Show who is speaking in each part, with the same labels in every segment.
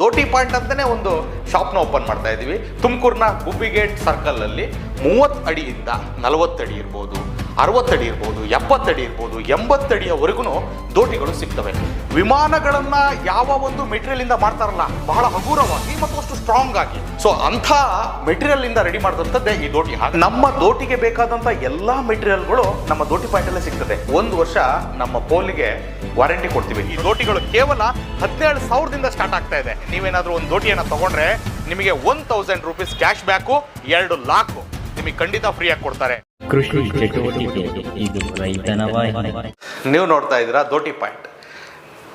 Speaker 1: ದೋಟಿ point ಅಂತಾನೆ ಒಂದು ಶಾಪ್ನ open ಮಾಡ್ತಾ ಇದ್ದೀವಿ. ತುಮಕೂರಿನ ಗುಬ್ಬಿಗೇಟ್ ಸರ್ಕಲ್ ಅಲ್ಲಿ 30 ಅಡಿಯಿಂದ 40 ಅಡಿ ಇರ್ಬೋದು, 60 ಅಡಿ ಇರ್ಬೋದು, 70 ಅಡಿ ಇರ್ಬೋದು, 80 ಅಡಿಯವರೆಗೂ ದೋಟಿಗಳು ಸಿಗ್ತವೆ. ವಿಮಾನಗಳನ್ನ ಯಾವ ಒಂದು ಮೆಟೀರಿಯಲ್ ಇಂದ ಮಾಡ್ತಾರಲ್ಲ, ಬಹಳ ಹಗುರವಾಗಿ ಮತ್ತು ಅಷ್ಟು ಸ್ಟ್ರಾಂಗ್ ಆಗಿ, ಸೊ ಅಂಥ ಮೆಟೀರಿಯಲ್ ಇಂದ ರೆಡಿ ಮಾಡಿದಂಥದ್ದೇ ಈ ದೋಟಿ. ನಮ್ಮ ದೋಟಿಗೆ ಬೇಕಾದಂತ ಎಲ್ಲಾ ಮೆಟೀರಿಯಲ್ಗಳು ನಮ್ಮ ದೋಟಿ ಪಾಯಿಂಟ್ ಅಲ್ಲೇ ಸಿಗ್ತದೆ. 1 ವರ್ಷ ನಮ್ಮ ಪೋಲಿಗೆ ವಾರಂಟಿ ಕೊಡ್ತೀವಿ. ಈ ದೋಟಿಗಳು ಕೇವಲ 17,000ದಿಂದ ಸ್ಟಾರ್ಟ್ ಆಗ್ತಾ ಇದೆ. ನೀವೇನಾದ್ರೂ ಒಂದು ದೋಟಿಯನ್ನ ತಗೊಂಡ್ರೆ ನಿಮಗೆ 1000 ರೂಪೀಸ್ ಕ್ಯಾಶ್ ಬ್ಯಾಕು, 2 ಲಾಕ್ ನಿಮಗೆ ಖಂಡಿತ ಫ್ರೀ ಆಗಿ ಕೊಡ್ತಾರೆ.
Speaker 2: ಕೃಷಿ ಚಟುವಟಿಕೆ ಇದು ರೈತನ ವಾಹಿನಿ.
Speaker 1: ನೀವು ನೋಡ್ತಾ ಇದ್ದೀರಾ ದೋಟಿ ಪಾಯಿಂಟ್.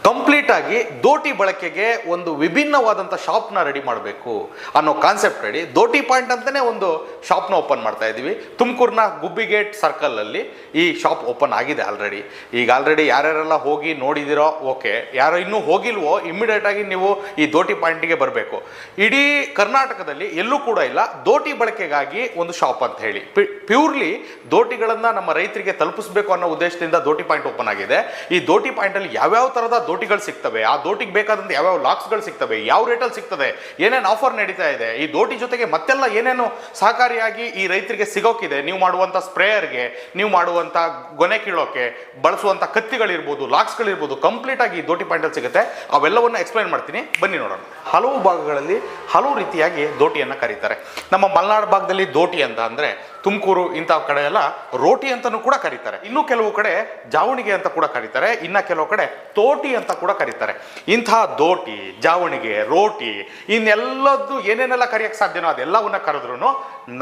Speaker 1: ಕಂಪ್ಲೀಟ್ ಆಗಿ ದೋಟಿ ಬಳಕೆಗೆ ಒಂದು ವಿಭಿನ್ನವಾದಂಥ ಶಾಪ್ನ ರೆಡಿ ಮಾಡಬೇಕು ಅನ್ನೋ ಕಾನ್ಸೆಪ್ಟ್ ರೆಡಿ ದೋಟಿ ಪಾಯಿಂಟ್ ಅಂತಾನೆ ಒಂದು ಶಾಪ್ನ ಓಪನ್ ಮಾಡ್ತಾ ಇದ್ದೀವಿ. ತುಮಕೂರಿನ ಗುಬ್ಬಿಗೇಟ್ ಸರ್ಕಲ್ ಅಲ್ಲಿ ಈ ಶಾಪ್ ಓಪನ್ ಆಗಿದೆ ಆಲ್ರೆಡಿ. ಈಗ ಆಲ್ರೆಡಿ ಯಾರ್ಯಾರೆಲ್ಲ ಹೋಗಿ ನೋಡಿದಿರೋ ಓಕೆ, ಯಾರೋ ಇನ್ನೂ ಹೋಗಿಲ್ವೋ ಇಮ್ಮಿಡಿಯೇಟ್ ಆಗಿ ನೀವು ಈ ದೋಟಿ ಪಾಯಿಂಟ್ಗೆ ಬರಬೇಕು. ಇಡೀ ಕರ್ನಾಟಕದಲ್ಲಿ ಎಲ್ಲೂ ಕೂಡ ಇಲ್ಲ ದೋಟಿ ಬಳಕೆಗಾಗಿ ಒಂದು ಶಾಪ್ ಅಂತ ಹೇಳಿ. ಪ್ಯೂರ್ಲಿ ದೋಟಿಗಳನ್ನ ನಮ್ಮ ರೈತರಿಗೆ ತಲುಪಿಸಬೇಕು ಅನ್ನೋ ಉದ್ದೇಶದಿಂದ ದೋಟಿ ಪಾಯಿಂಟ್ ಓಪನ್ ಆಗಿದೆ. ಈ ದೋಟಿ ಪಾಯಿಂಟ್ ಅಲ್ಲಿ ಯಾವ್ಯಾವ ತರಹದ ದೋಟಿಗಳು ಸಿಗ್ತವೆ, ಆ ದೋಟಿಗೆ ಬೇಕಾದಂತ ಯಾವ್ಯಾವ ಲಾಕ್ಸ್ಗಳು ಸಿಗ್ತವೆ, ಯಾವ ರೇಟಲ್ಲಿ ಸಿಗ್ತದೆ, ಏನೇನು ಆಫರ್ ನಡೀತಾ ಇದೆ, ಈ ದೋಟಿ ಜೊತೆಗೆ ಮತ್ತೆಲ್ಲ ಏನೇನು ಸಹಕಾರಿಯಾಗಿ ಈ ರೈತರಿಗೆ ಸಿಗೋಕಿದೆ, ನೀವು ಮಾಡುವಂತ ಸ್ಪ್ರೇಯರ್ಗೆ, ನೀವು ಮಾಡುವಂತ ಗೊನೆ ಕೀಳೋಕೆ ಬಳಸುವಂತ ಕತ್ತಿಗಳಿರ್ಬೋದು, ಲಾಕ್ಸ್ಗಳಿರ್ಬೋದು, ಕಂಪ್ಲೀಟ್ ಆಗಿ ದೋಟಿ ಪಾಯಿಂಟ್ ಅಲ್ಲಿ ಸಿಗುತ್ತೆ. ಅವೆಲ್ಲವನ್ನ ಎಕ್ಸ್ಪ್ಲೈನ್ ಮಾಡ್ತೀನಿ, ಬನ್ನಿ ನೋಡೋಣ. ಹಲವು ಭಾಗಗಳಲ್ಲಿ ಹಲವು ರೀತಿಯಾಗಿ ದೋಟಿಯನ್ನ ಕರೀತಾರೆ. ನಮ್ಮ ಮಲೆನಾಡು ಭಾಗದಲ್ಲಿ ದೋಟಿ ಅಂತ ಅಂದ್ರೆ, ತುಮಕೂರು ಇಂಥ ಕಡೆ ಎಲ್ಲ ರೋಟಿ ಅಂತಾನೂ ಕೂಡ ಕರೀತಾರೆ. ಇನ್ನು ಕೆಲವು ಕಡೆ ಜಾವಣಿಗೆ ಅಂತ ಕೂಡ ಕರೀತಾರೆ, ಇನ್ನ ಕೆಲವು ಕಡೆ ತೋಟಿ ಅಂತ ಕೂಡ ಕರೀತಾರೆ. ಇಂಥ ದೋಟಿ, ಜಾವಣಿಗೆ, ರೋಟಿ ಇನ್ನೆಲ್ಲದ್ದು ಏನೇನೆಲ್ಲ ಕರೆಯಕ್ಕೆ ಸಾಧ್ಯನೋ ಅದೆಲ್ಲವನ್ನ ಕರೆದ್ರೂ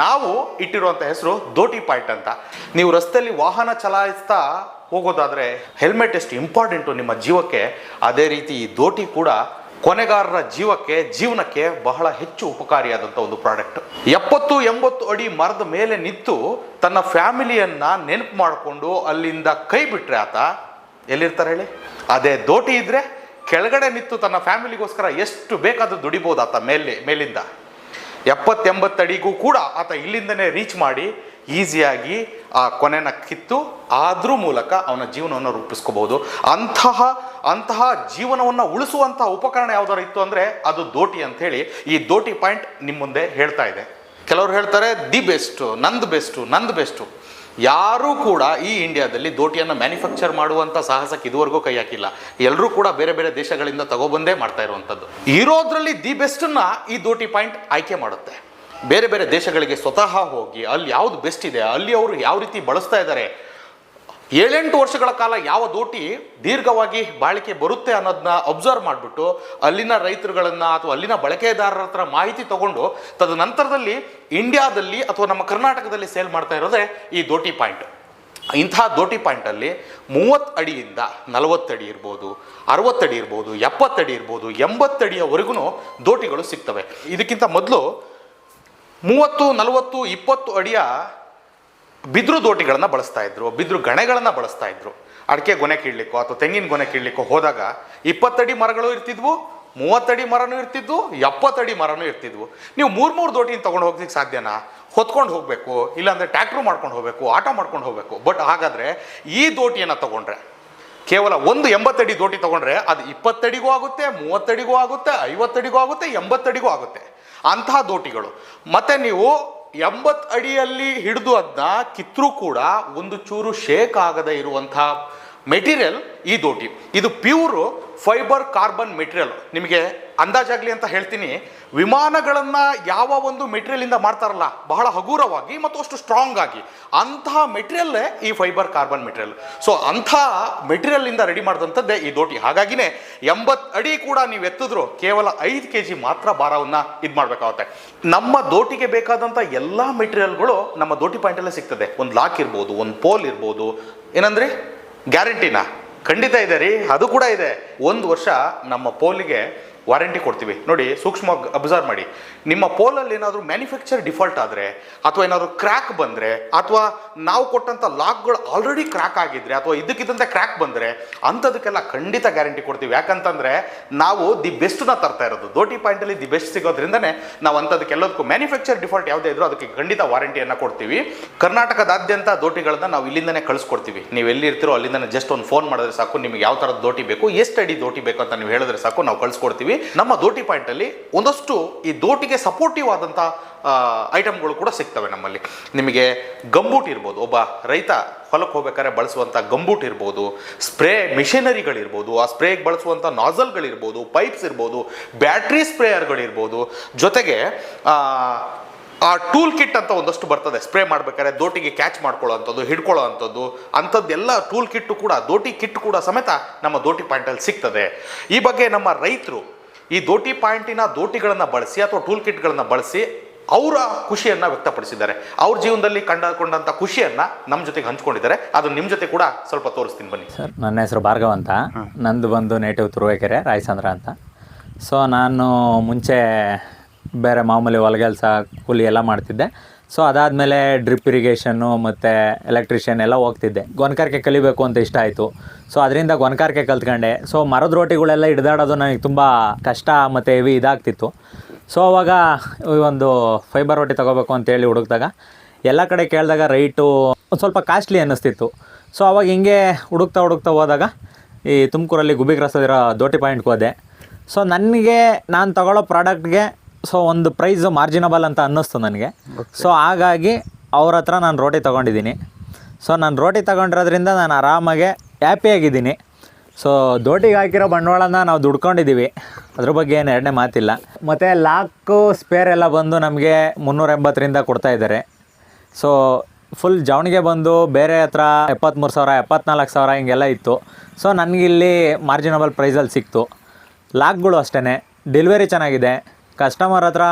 Speaker 1: ನಾವು ಇಟ್ಟಿರುವಂಥ ಹೆಸರು ದೋಟಿ ಪಾಯಿಂಟ್ ಅಂತ. ನೀವು ರಸ್ತೆಯಲ್ಲಿ ವಾಹನ ಚಲಾಯಿಸ್ತಾ ಹೋಗೋದಾದ್ರೆ ಹೆಲ್ಮೆಟ್ ಎಷ್ಟು ಇಂಪಾರ್ಟೆಂಟು ನಿಮ್ಮ ಜೀವಕ್ಕೆ, ಅದೇ ರೀತಿ ಈ ದೋಟಿ ಕೂಡ ಕೊನೆಗಾರರ ಜೀವನಕ್ಕೆ ಬಹಳ ಹೆಚ್ಚು ಉಪಕಾರಿಯಾದಂಥ ಒಂದು ಪ್ರಾಡಕ್ಟ್. 70-80 ಅಡಿ ಮರದ ಮೇಲೆ ನಿಂತು ತನ್ನ ಫ್ಯಾಮಿಲಿಯನ್ನ ನೆನಪು ಮಾಡಿಕೊಂಡು ಅಲ್ಲಿಂದ ಕೈ ಬಿಟ್ರೆ ಆತ ಎಲ್ಲಿರ್ತಾರೆ ಹೇಳಿ? ಅದೇ ದೋಟಿ ಇದ್ರೆ ಕೆಳಗಡೆ ನಿಂತು ತನ್ನ ಫ್ಯಾಮಿಲಿಗೋಸ್ಕರ ಎಷ್ಟು ಬೇಕಾದ್ರೂ ದುಡಿಬೋದು ಆತ ಮೇಲಿಂದ. 70-80 ಅಡಿಗೂ ಕೂಡ ಆತ ಇಲ್ಲಿಂದನೇ ರೀಚ್ ಮಾಡಿ ಈಸಿಯಾಗಿ ಆ ಕೊನೆನ ಕಿತ್ತು ಅದ್ರ ಮೂಲಕ ಅವನ ಜೀವನವನ್ನು ರೂಪಿಸ್ಕೋಬಹುದು. ಅಂತಹ ಜೀವನವನ್ನು ಉಳಿಸುವಂತಹ ಉಪಕರಣ ಯಾವ್ದಾರು ಇತ್ತು ಅಂದ್ರೆ ಅದು ದೋಟಿ ಅಂತ ಹೇಳಿ ಈ ದೋಟಿ ಪಾಯಿಂಟ್ ನಿಮ್ಮ ಮುಂದೆ ಹೇಳ್ತಾ ಇದೆ. ಕೆಲವರು ಹೇಳ್ತಾರೆ ದಿ ಬೆಸ್ಟು, ನಂದು ಬೆಸ್ಟು. ಯಾರೂ ಕೂಡ ಈ ಇಂಡಿಯಾದಲ್ಲಿ ದೋಟಿಯನ್ನು ಮ್ಯಾನುಫ್ಯಾಕ್ಚರ್ ಮಾಡುವಂಥ ಸಾಹಸಕ್ಕೆ ಇದುವರೆಗೂ ಕೈ ಹಾಕಿಲ್ಲ. ಎಲ್ಲರೂ ಕೂಡ ಬೇರೆ ಬೇರೆ ದೇಶಗಳಿಂದ ತಗೊಬಂದೇ ಮಾಡ್ತಾ ಇರುವಂಥದ್ದು. ಇರೋದ್ರಲ್ಲಿ ದಿ ಬೆಸ್ಟನ್ನ ಈ ದೋಟಿ ಪಾಯಿಂಟ್ ಆಯ್ಕೆ ಮಾಡುತ್ತೆ. ಬೇರೆ ಬೇರೆ ದೇಶಗಳಿಗೆ ಸ್ವತಃ ಹೋಗಿ ಅಲ್ಲಿ ಯಾವುದು ಬೆಸ್ಟ್ ಇದೆ, ಅಲ್ಲಿ ಅವರು ಯಾವ ರೀತಿ ಬಳಸ್ತಾ ಇದ್ದಾರೆ, 7-8 ವರ್ಷಗಳ ಕಾಲ ಯಾವ ದೋಟಿ ದೀರ್ಘವಾಗಿ ಬಾಳಿಕೆ ಬರುತ್ತೆ ಅನ್ನೋದನ್ನ ಅಬ್ಸರ್ವ್ ಮಾಡಿಬಿಟ್ಟು ಅಲ್ಲಿನ ರೈತರುಗಳನ್ನ ಅಥವಾ ಅಲ್ಲಿನ ಬಳಕೆದಾರರ ಹತ್ರ ಮಾಹಿತಿ ತಗೊಂಡು ತದನಂತರದಲ್ಲಿ ಇಂಡಿಯಾದಲ್ಲಿ ಅಥವಾ ನಮ್ಮ ಕರ್ನಾಟಕದಲ್ಲಿ ಸೇಲ್ ಮಾಡ್ತಾ ಇರೋದೇ ಈ ದೋಟಿ ಪಾಯಿಂಟ್. ಇಂಥ ದೋಟಿ ಪಾಯಿಂಟಲ್ಲಿ 30 ಅಡಿಯಿಂದ 40 ಅಡಿ ಇರ್ಬೋದು, 60 ಅಡಿ ಇರ್ಬೋದು, 70 ಅಡಿ ಇರ್ಬೋದು, 80 ಅಡಿಯವರೆಗೂ ದೋಟಿಗಳು ಸಿಗ್ತವೆ. ಇದಕ್ಕಿಂತ ಮೊದಲು 30, 40, 20 ಅಡಿಯ ಬಿದ್ರು ದೋಟಿಗಳನ್ನ ಬಳಸ್ತಾ ಇದ್ರು, ಬಿದ್ರು ಗಣೆಗಳನ್ನ ಬಳಸ್ತಾ ಇದ್ರು. ಅಡಿಕೆ ಗೊನೆ ಕೀಳ್ಲಿಕ್ಕೋ ಅಥವಾ ತೆಂಗಿನ ಗೊನೆ ಕೀಳ್ಲಿಕ್ಕೋ ಹೋದಾಗ 20 ಅಡಿ ಮರಗಳು ಇರ್ತಿದ್ವು, 30 ಅಡಿ ಮರನೂ ಇರ್ತಿದ್ವು, 70 ಅಡಿ ಮರನೂ ಇರ್ತಿದ್ವು. ನೀವು 3 ದೋಟಿನ ತಗೊಂಡು ಹೋಗ್ಲಿಕ್ಕೆ ಸಾಧ್ಯನಾ? ಹೊತ್ಕೊಂಡು ಹೋಗ್ಬೇಕು, ಇಲ್ಲಾಂದ್ರೆ ಟ್ಯಾಕ್ಟ್ರು ಮಾಡ್ಕೊಂಡು ಹೋಗ್ಬೇಕು, ಆಟೋ ಮಾಡ್ಕೊಂಡು ಹೋಗ್ಬೇಕು. ಬಟ್ ಹಾಗಾದ್ರೆ ಈ ದೋಟಿಯನ್ನ ತಗೊಂಡ್ರೆ ಕೇವಲ ಒಂದು 80 ಅಡಿ ದೋಟಿ ತಗೊಂಡ್ರೆ ಅದು 20 ಅಡಿಗೂ ಆಗುತ್ತೆ, 30 ಅಡಿಗೂ ಆಗುತ್ತೆ, 50 ಅಡಿಗೂ ಆಗುತ್ತೆ, 80 ಅಡಿಗೂ ಆಗುತ್ತೆ ಅಂತಹ ದೋಟಿಗಳು. ಮತ್ತೆ ನೀವು 80 ಅಡಿಯಲ್ಲಿ ಹಿಡಿದು ಅದನ್ನ ಕಿತ್ತರೂ ಕೂಡ ಒಂದು ಚೂರು ಶೇಕ್ ಆಗದೆ ಇರುವಂಥ ಮೆಟೀರಿಯಲ್ ಈ ದೋಟಿ. ಇದು ಪ್ಯೂರ್ ಫೈಬರ್ ಕಾರ್ಬನ್ ಮೆಟೀರಿಯಲ್. ನಿಮಗೆ ಅಂದಾಜಾಗ್ಲಿ ಅಂತ ಹೇಳ್ತೀನಿ, ವಿಮಾನಗಳನ್ನ ಯಾವ ಒಂದು ಮೆಟೀರಿಯಲ್ ಇಂದ ಮಾಡ್ತಾರಲ್ಲ, ಬಹಳ ಹಗುರವಾಗಿ ಮತ್ತು ಅಷ್ಟು ಸ್ಟ್ರಾಂಗ್ ಆಗಿ, ಅಂತಹ ಮೆಟೀರಿಯಲ್ಲೇ ಈ ಫೈಬರ್ ಕಾರ್ಬನ್ ಮೆಟೀರಿಯಲ್. ಸೊ ಅಂಥ ಮೆಟೀರಿಯಲ್ ಇಂದ ರೆಡಿ ಮಾಡಿದಂಥದ್ದೇ ಈ ದೋಟಿ. ಹಾಗಾಗಿನೇ 80 ಅಡಿ ಕೂಡ ನೀವು ಎತ್ತಿದ್ರು ಕೇವಲ 5 kg ಮಾತ್ರ ಭಾರವನ್ನ ಇದು ಮಾಡಬೇಕಾಗುತ್ತೆ. ನಮ್ಮ ದೋಟಿಗೆ ಬೇಕಾದಂಥ ಎಲ್ಲ ಮೆಟೀರಿಯಲ್ಗಳು ನಮ್ಮ ದೋಟಿ ಪಾಯಿಂಟಲ್ಲೇ ಸಿಗ್ತದೆ. ಒಂದು ಲಾಕ್ ಇರ್ಬೋದು, ಒಂದು ಪೋಲ್ ಇರ್ಬೋದು. ಏನಂದ್ರೆ ಗ್ಯಾರಂಟಿನಾ? ಖಂಡಿತ ಇದೆ ರೀ, ಅದು ಕೂಡ ಇದೆ. 1 ವರ್ಷ ನಮ್ಮ ಪೋಲಿಗೆ ವಾರಂಟಿ ಕೊಡ್ತೀವಿ. ನೋಡಿ, ಸೂಕ್ಷ್ಮವಾಗಿ ಅಬ್ಸರ್ವ್ ಮಾಡಿ. ನಿಮ್ಮ ಪೋಲಲ್ಲಿ ಏನಾದರೂ ಮ್ಯಾನುಫ್ಯಾಕ್ಚರ್ ಡಿಫಾಲ್ಟ್ ಆದರೆ, ಅಥವಾ ಏನಾದರೂ ಕ್ರ್ಯಾಕ್ ಬಂದರೆ, ಅಥವಾ ನಾವು ಕೊಟ್ಟಂಥ ಲಾಕ್ಗಳು ಆಲ್ರೆಡಿ ಕ್ರ್ಯಾಕ್ ಆಗಿದ್ರೆ, ಅಥವಾ ಇದಕ್ಕಿದ್ದಂತೆ ಕ್ರ್ಯಾಕ್ ಬಂದರೆ ಅಂಥದಕ್ಕೆಲ್ಲ ಖಂಡಿತ ಗ್ಯಾರಂಟಿ ಕೊಡ್ತೀವಿ. ಯಾಕಂತಂದರೆ ನಾವು ದಿ ಬೆಸ್ಟ್ನ ತರ್ತಾ ಇರೋದು. ದೋಟಿ ಪಾಯಿಂಟಲ್ಲಿ ದಿ ಬೆಸ್ಟ್ ಸಿಗೋದ್ರಿಂದನೇ ನಾವು ಅಂಥದಕ್ಕೆಲ್ಲದಕ್ಕೂ ಮ್ಯಾನುಫ್ಯಾಕ್ಚರ್ ಡಿಫಾಲ್ಟ್ ಯಾವುದೇ ಇದ್ರೂ ಅದಕ್ಕೆ ಖಂಡಿತ ವಾರಂಟಿಯನ್ನು ಕೊಡ್ತೀವಿ. ಕರ್ನಾಟಕದಾದ್ಯಂತ ದೋಟಿಗಳನ್ನ ನಾವು ಇಲ್ಲಿಂದನೇ ಕಳಿಸ್ಕೊಡ್ತೀವಿ. ನೀವು ಎಲ್ಲಿ ಇರ್ತೀರೋ ಅಲ್ಲಿಂದನೇ ಜಸ್ಟ್ ಒಂದು ಫೋನ್ ಮಾಡಿದ್ರೆ ಸಾಕು, ನಿಮಗೆ ಯಾವ ಥರದ ದೋಟಿ ಬೇಕು, ಎಷ್ಟು ಅಡಿ ದೋಟಿ ಬೇಕು ಅಂತ ನೀವು ಹೇಳಿದ್ರೆ ಸಾಕು, ನಾವು ಕಳಿಸ್ಕೊಡ್ತೀವಿ. ನೋಡ್ತೀವಿ. ನಮ್ಮ ದೋಟಿ ಪಾಯಿಂಟಲ್ಲಿ ಒಂದಷ್ಟು ಈ ದೋಟಿಗೆ ಸಪೋರ್ಟಿವ್ ಆದಂಥ ಐಟಮ್ಗಳು ಕೂಡ ಸಿಗ್ತವೆ ನಮ್ಮಲ್ಲಿ. ನಿಮಗೆ ಗಂಬೂಟ್ ಇರ್ಬೋದು, ಒಬ್ಬ ರೈತ ಹೊಲಕ್ಕೆ ಹೋಗ್ಬೇಕಾದ್ರೆ ಬಳಸುವಂಥ ಗಂಬೂಟ್ ಇರ್ಬೋದು, ಸ್ಪ್ರೇ ಮಿಷನರಿಗಳಿರ್ಬೋದು, ಆ ಸ್ಪ್ರೇಗೆ ಬಳಸುವಂಥ ನಾಸಲ್ಗಳಿರ್ಬೋದು, ಪೈಪ್ಸ್ ಇರ್ಬೋದು, ಬ್ಯಾಟ್ರಿ ಸ್ಪ್ರೇಯರ್ಗಳಿರ್ಬೋದು, ಜೊತೆಗೆ ಆ ಟೂಲ್ ಕಿಟ್ ಅಂತ ಒಂದಷ್ಟು ಬರ್ತದೆ ಸ್ಪ್ರೇ ಮಾಡ್ಬೇಕಾದ್ರೆ ದೋಟಿಗೆ ಕ್ಯಾಚ್ ಮಾಡ್ಕೊಳ್ಳೋ ಅಂಥದ್ದು, ಹಿಡ್ಕೊಳ್ಳೋ ಅಂಥದ್ದು, ಅಂಥದ್ದೆಲ್ಲ ಟೂಲ್ ಕಿಟ್ಟು ಕೂಡ, ದೋಟಿ ಕಿಟ್ ಕೂಡ ಸಮೇತ ನಮ್ಮ ದೋಟಿ ಪಾಯಿಂಟಲ್ಲಿ ಸಿಗ್ತದೆ. ಈ ಬಗ್ಗೆ ನಮ್ಮ ರೈತರು ಈ ದೋಟಿ ಪಾಯಿಂಟಿನ ದೋಟಿಗಳನ್ನು ಬಳಸಿ ಅಥವಾ ಟೂಲ್ ಕಿಟ್ಗಳನ್ನು ಬಳಸಿ ಅವರ ಖುಷಿಯನ್ನು ವ್ಯಕ್ತಪಡಿಸಿದ್ದಾರೆ. ಅವ್ರ ಜೀವನದಲ್ಲಿ ಕಂಡುಕೊಂಡಂಥ ಖುಷಿಯನ್ನು ನಮ್ಮ ಜೊತೆಗೆ ಹಂಚ್ಕೊಂಡಿದ್ದಾರೆ. ಅದು ನಿಮ್ಮ ಜೊತೆ ಕೂಡ ಸ್ವಲ್ಪ ತೋರಿಸ್ತೀನಿ ಬನ್ನಿ.
Speaker 3: ಸರ್, ನನ್ನ ಹೆಸರು ಭಾರ್ಗವ್ ಅಂತ. ನಂದು ಬಂದು ನೇಟಿವ್ ತುರುವೇಕೆರೆ, ರಾಯಸಂದ್ರ ಅಂತ. ಸೊ ನಾನು ಮುಂಚೆ ಬೇರೆ ಮಾಮೂಲಿ ಹೊಲಗೆಲ್ಸ ಕೂಲಿ ಎಲ್ಲ ಮಾಡ್ತಿದ್ದೆ. ಸೊ ಅದಾದಮೇಲೆ ಡ್ರಿಪ್ ಇರಿಗೇಷನ್ನು ಮತ್ತು ಎಲೆಕ್ಟ್ರಿಷಿಯನ್ ಎಲ್ಲ ಹೋಗ್ತಿದ್ದೆ. ಗೊನಕಾರಿಕೆ ಕಲಿಬೇಕು ಅಂತ ಇಷ್ಟ ಆಯಿತು. ಸೊ ಅದರಿಂದ ಗೊನಕಾರಿಕೆ ಕಲ್ತ್ಕೊಂಡೆ. ಸೊ ಮರದ ರೋಟಿಗಳೆಲ್ಲ ಹಿಡ್ದಾಡೋದು ನನಗೆ ತುಂಬ ಕಷ್ಟ ಮತ್ತು ಹೆವಿ ಇದಾಗ್ತಿತ್ತು. ಸೊ ಅವಾಗ ಒಂದು ಫೈಬರ್ ರೋಟಿ ತೊಗೋಬೇಕು ಅಂತೇಳಿ ಹುಡುಕಿದಾಗ ಎಲ್ಲ ಕಡೆ ಕೇಳಿದಾಗ ರೈಟು ಒಂದು ಸ್ವಲ್ಪ ಕಾಸ್ಟ್ಲಿ ಅನ್ನಿಸ್ತಿತ್ತು. ಸೊ ಅವಾಗ ಹಿಂಗೆ ಹುಡುಕ್ತಾ ಹೋದಾಗ ಈ ತುಮಕೂರಲ್ಲಿ ಗುಬ್ಬಿ ಕ್ರಾಸಲ್ಲಿರೋ ದೋಟಿ ಪಾಯಿಂಟ್ಗೆ ಹೋದೆ. ಸೊ ನನಗೆ ನಾನು ತಗೊಳ್ಳೋ ಪ್ರಾಡಕ್ಟ್ಗೆ ಸೊ ಒಂದು ಪ್ರೈಸು ಮಾರ್ಜಿನಬಲ್ ಅಂತ ಅನ್ನಿಸ್ತು ನನಗೆ. ಸೊ ಹಾಗಾಗಿ ಅವ್ರ ಹತ್ರ ನಾನು ರೋಟಿ ತೊಗೊಂಡಿದ್ದೀನಿ. ಸೊ ನಾನು ರೋಟಿ ತೊಗೊಂಡಿರೋದ್ರಿಂದ ನಾನು ಆರಾಮಾಗೆ ಹ್ಯಾಪಿಯಾಗಿದ್ದೀನಿ. ಸೊ ದೋಟಿಗೆ ಹಾಕಿರೋ ಬಂಡವಾಳನ ನಾವು ದುಡ್ಕೊಂಡಿದ್ದೀವಿ, ಅದ್ರ ಬಗ್ಗೆ ಏನು ಎರಡನೇ ಮಾತಿಲ್ಲ. ಮತ್ತು ಲಾಕು ಸ್ಪೇರ್ ಎಲ್ಲ ಬಂದು ನಮಗೆ 380ರಿಂದ ಕೊಡ್ತಾಯಿದ್ದಾರೆ. ಸೊ ಫುಲ್ ಜವಣಿಗೆ ಬಂದು ಬೇರೆ ಹತ್ರ 73,000 74,000 ಹಿಂಗೆಲ್ಲ ಇತ್ತು. ಸೊ ನನಗಿಲ್ಲಿ ಮಾರ್ಜಿನಬಲ್ ಪ್ರೈಸಲ್ಲಿ ಸಿಕ್ತು. ಲಾಕ್ಗಳು ಅಷ್ಟೇ, ಡೆಲಿವರಿ ಚೆನ್ನಾಗಿದೆ, ಕಸ್ಟಮರ್ ಹತ್ರ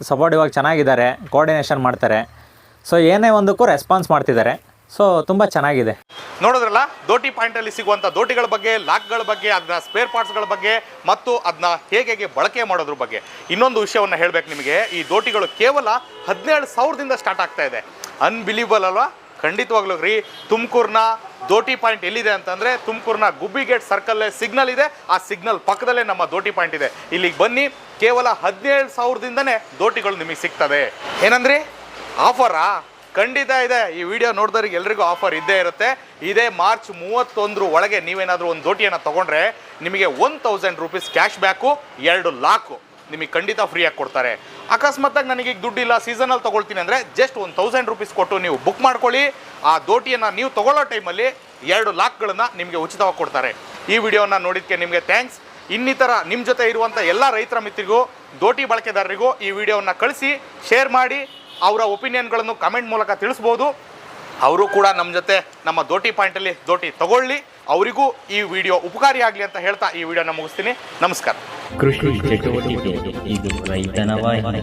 Speaker 3: ಸಪೋರ್ಟಿವ್ ಆಗಿ ಚೆನ್ನಾಗಿದ್ದಾರೆ, ಕೋಆರ್ಡಿನೇಷನ್ ಮಾಡ್ತಾರೆ. ಸೊ ಏನೇ ಒಂದಕ್ಕೂ ರೆಸ್ಪಾನ್ಸ್ ಮಾಡ್ತಿದ್ದಾರೆ. ಸೊ ತುಂಬ ಚೆನ್ನಾಗಿದೆ.
Speaker 1: ನೋಡಿದ್ರಲ್ಲ, ದೋಟಿ ಪಾಯಿಂಟಲ್ಲಿ ಸಿಗುವಂಥ ದೋಟಿಗಳ ಬಗ್ಗೆ, ಲಾಕ್ಗಳ ಬಗ್ಗೆ, ಅದನ್ನ ಸ್ಪೇರ್ ಪಾರ್ಟ್ಸ್ಗಳ ಬಗ್ಗೆ ಮತ್ತು ಅದನ್ನ ಹೇಗೆ ಬಳಕೆ ಮಾಡೋದ್ರ ಬಗ್ಗೆ ಇನ್ನೊಂದು ವಿಷಯವನ್ನು ಹೇಳಬೇಕು ನಿಮಗೆ. ಈ ದೋಟಿಗಳು ಕೇವಲ 17,000ದಿಂದ ಸ್ಟಾರ್ಟ್ ಆಗ್ತಾ ಇದೆ. ಅನ್ಬಿಲೀವಬಲ್ ಅಲ್ವಾ? ಖಂಡಿತವಾಗ್ಲೂ ರೀ. ತುಮಕೂರಿನ ದೋಟಿ ಪಾಯಿಂಟ್ ಎಲ್ಲಿದೆ ಅಂತಂದರೆ ತುಮಕೂರಿನ ಗುಬ್ಬಿ ಗೇಟ್ ಸರ್ಕಲ್ಲೇ ಸಿಗ್ನಲ್ ಇದೆ. ಆ ಸಿಗ್ನಲ್ ಪಕ್ಕದಲ್ಲೇ ನಮ್ಮ ದೋಟಿ ಪಾಯಿಂಟ್ ಇದೆ. ಇಲ್ಲಿಗೆ ಬನ್ನಿ, ಕೇವಲ 17,000ದಿಂದನೇ ದೋಟಿಗಳು ನಿಮಗೆ ಸಿಗ್ತದೆ. ಏನಂದ್ರಿ, ಆಫರಾ? ಖಂಡಿತ ಇದೆ. ಈ ವಿಡಿಯೋ ನೋಡಿದವ್ರಿಗೆ ಎಲ್ರಿಗೂ ಆಫರ್ ಇದ್ದೇ ಇರುತ್ತೆ. ಇದೇ ಮಾರ್ಚ್ 31 ಒಳಗೆ ನೀವೇನಾದರೂ ಒಂದು ದೋಟಿಯನ್ನು ತೊಗೊಂಡ್ರೆ ನಿಮಗೆ 1,000 ರೂಪೀಸ್ ಕ್ಯಾಶ್ ಬ್ಯಾಕು, 2 ಲಾಕು ನಿಮಗೆ ಖಂಡಿತ ಫ್ರೀಯಾಗಿ ಕೊಡ್ತಾರೆ. ಅಕಸ್ಮಾತ್ತಾಗಿ ನನಗೆ ಈಗ ದುಡ್ಡಿಲ್ಲ, ಸೀಸನಲ್ಲಿ ತೊಗೊಳ್ತೀನಿ ಅಂದರೆ ಜಸ್ಟ್ 1,000 ರೂಪೀಸ್ ಕೊಟ್ಟು ನೀವು ಬುಕ್ ಮಾಡ್ಕೊಳ್ಳಿ. ಆ ದೋಟಿಯನ್ನು ನೀವು ತೊಗೊಳ್ಳೋ ಟೈಮಲ್ಲಿ 2 ಲಾಕ್ಗಳನ್ನು ನಿಮಗೆ ಉಚಿತವಾಗಿ ಕೊಡ್ತಾರೆ. ಈ ವಿಡಿಯೋನ ನೋಡಿದ್ದಕ್ಕೆ ನಿಮಗೆ ಥ್ಯಾಂಕ್ಸ್. ಇನ್ನಿತರ ನಿಮ್ಮ ಜೊತೆ ಇರುವಂಥ ಎಲ್ಲ ರೈತರ ಮಿತ್ರರಿಗೂ, ದೋಟಿ ಬಳಕೆದಾರರಿಗೂ ಈ ವಿಡಿಯೋವನ್ನು ಕಳಿಸಿ, ಶೇರ್ ಮಾಡಿ. ಅವರ ಒಪಿನಿಯನ್ಗಳನ್ನು ಕಮೆಂಟ್ ಮೂಲಕ ತಿಳಿಸ್ಬೋದು. ಅವರು ಕೂಡ ನಮ್ಮ ಜೊತೆ ನಮ್ಮ ದೋಟಿ ಪಾಯಿಂಟಲ್ಲಿ ದೋಟಿ ತಗೊಳ್ಳಿ. ಅವರಿಗೂ ಈ ವಿಡಿಯೋ ಉಪಕಾರಿಯಾಗಲಿ ಅಂತ ಹೇಳ್ತಾ ಈ ವಿಡಿಯೋನ ಮುಗಿಸ್ತೀನಿ. ನಮಸ್ಕಾರ.
Speaker 2: ಕೃಷಿ ಚಟುವಟಿಕೆ ಇದು ರೈತನ ವಾಹಿನಿ.